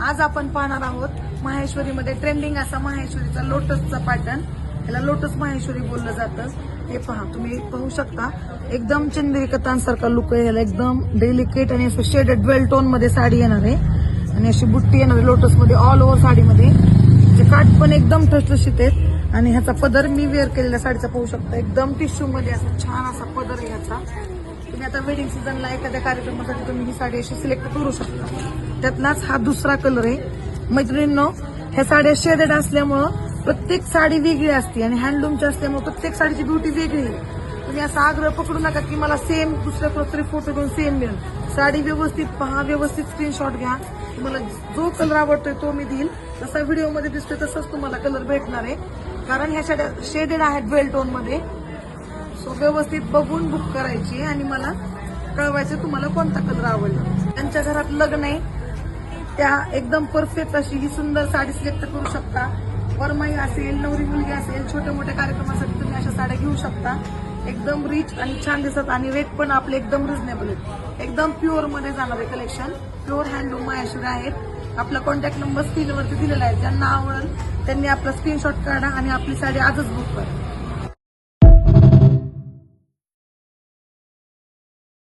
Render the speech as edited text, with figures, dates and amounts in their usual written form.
आज आपण पाहणार आहोत माहेश्वरीमध्ये ट्रेंडिंग असा माहेश्वरीचा लोटसचा पॅटर्न. याला लोटस माहेश्वरी बोललं जातं. हे पहा, तुम्ही पाहू शकता एकदम चंदेरी कथांसारखा लुक आहे. याला एकदम डेलिकेट आणि असं शेडेड वेल टोन मध्ये साडी येणार आहे आणि अशी बुट्टी येणार आहे लोटस मध्ये ऑल ओव्हर साडीमध्ये. जे काठ पण एकदम ठसठशीत आहेत आणि ह्याचा पदर मी वेअर केलेल्या साडीचा पाहू शकता एकदम टिश्यू मध्ये असा छान असा पदर आहे ह्याचा. तुम्ही आता वेडिंग सीझनला एखाद्या कार्यक्रमासाठी तुम्ही ही साडी अशी सिलेक्ट करू शकता. त्यातलाच हा दुसरा कलर आहे. मैत्रिणींनो, ह्या साड्या शेडेड असल्यामुळं प्रत्येक साडी वेगळी असते आणि हँडलूमची असल्यामुळे प्रत्येक साडीची ब्युटी वेगळी आहे. तुम्ही असा आग्रह पकडू नका की मला सेम दुसऱ्याकडे तरी फोटो घेऊन सेम मिळेल. साडी व्यवस्थित पहा, व्यवस्थित स्क्रीनशॉट घ्या. तुम्हाला जो कलर आवडतोय तो मी देईल. जसा व्हिडिओमध्ये दिसतोय तसंच तुम्हाला कलर भेटणार आहे. कारण ह्या साड्या शेडेड आहेत वेल टोन मध्ये. सो व्यवस्थित बघून बुक करायची आणि मला कळवायचं तुम्हाला कोणता कलर आवडला. त्यांच्या घरात लग्न आहे त्या एकदम परफेक्ट अशी ही सुंदर साडी सिलेक्ट करू शकता. वरमाई असेल, नवरी मुलगी असेल, छोट्या मोठ्या कार्यक्रमासाठी तुम्ही अशा साड्या घेऊ शकता. एकदम रिच आणि छान दिसत आणि रेट पण आपले एकदम रिझनेबल आहेत. एकदम प्युअर मध्ये जाणार आहे कलेक्शन. प्युअर हँडलूम माहेश्वरी आहेत. आपला कॉन्टॅक्ट नंबर स्क्रीनवरती दिलेला आहे. ज्यांना आवडेल त्यांनी आपला स्क्रीनशॉट काढा आणि आपली साडी आजच बुक करा.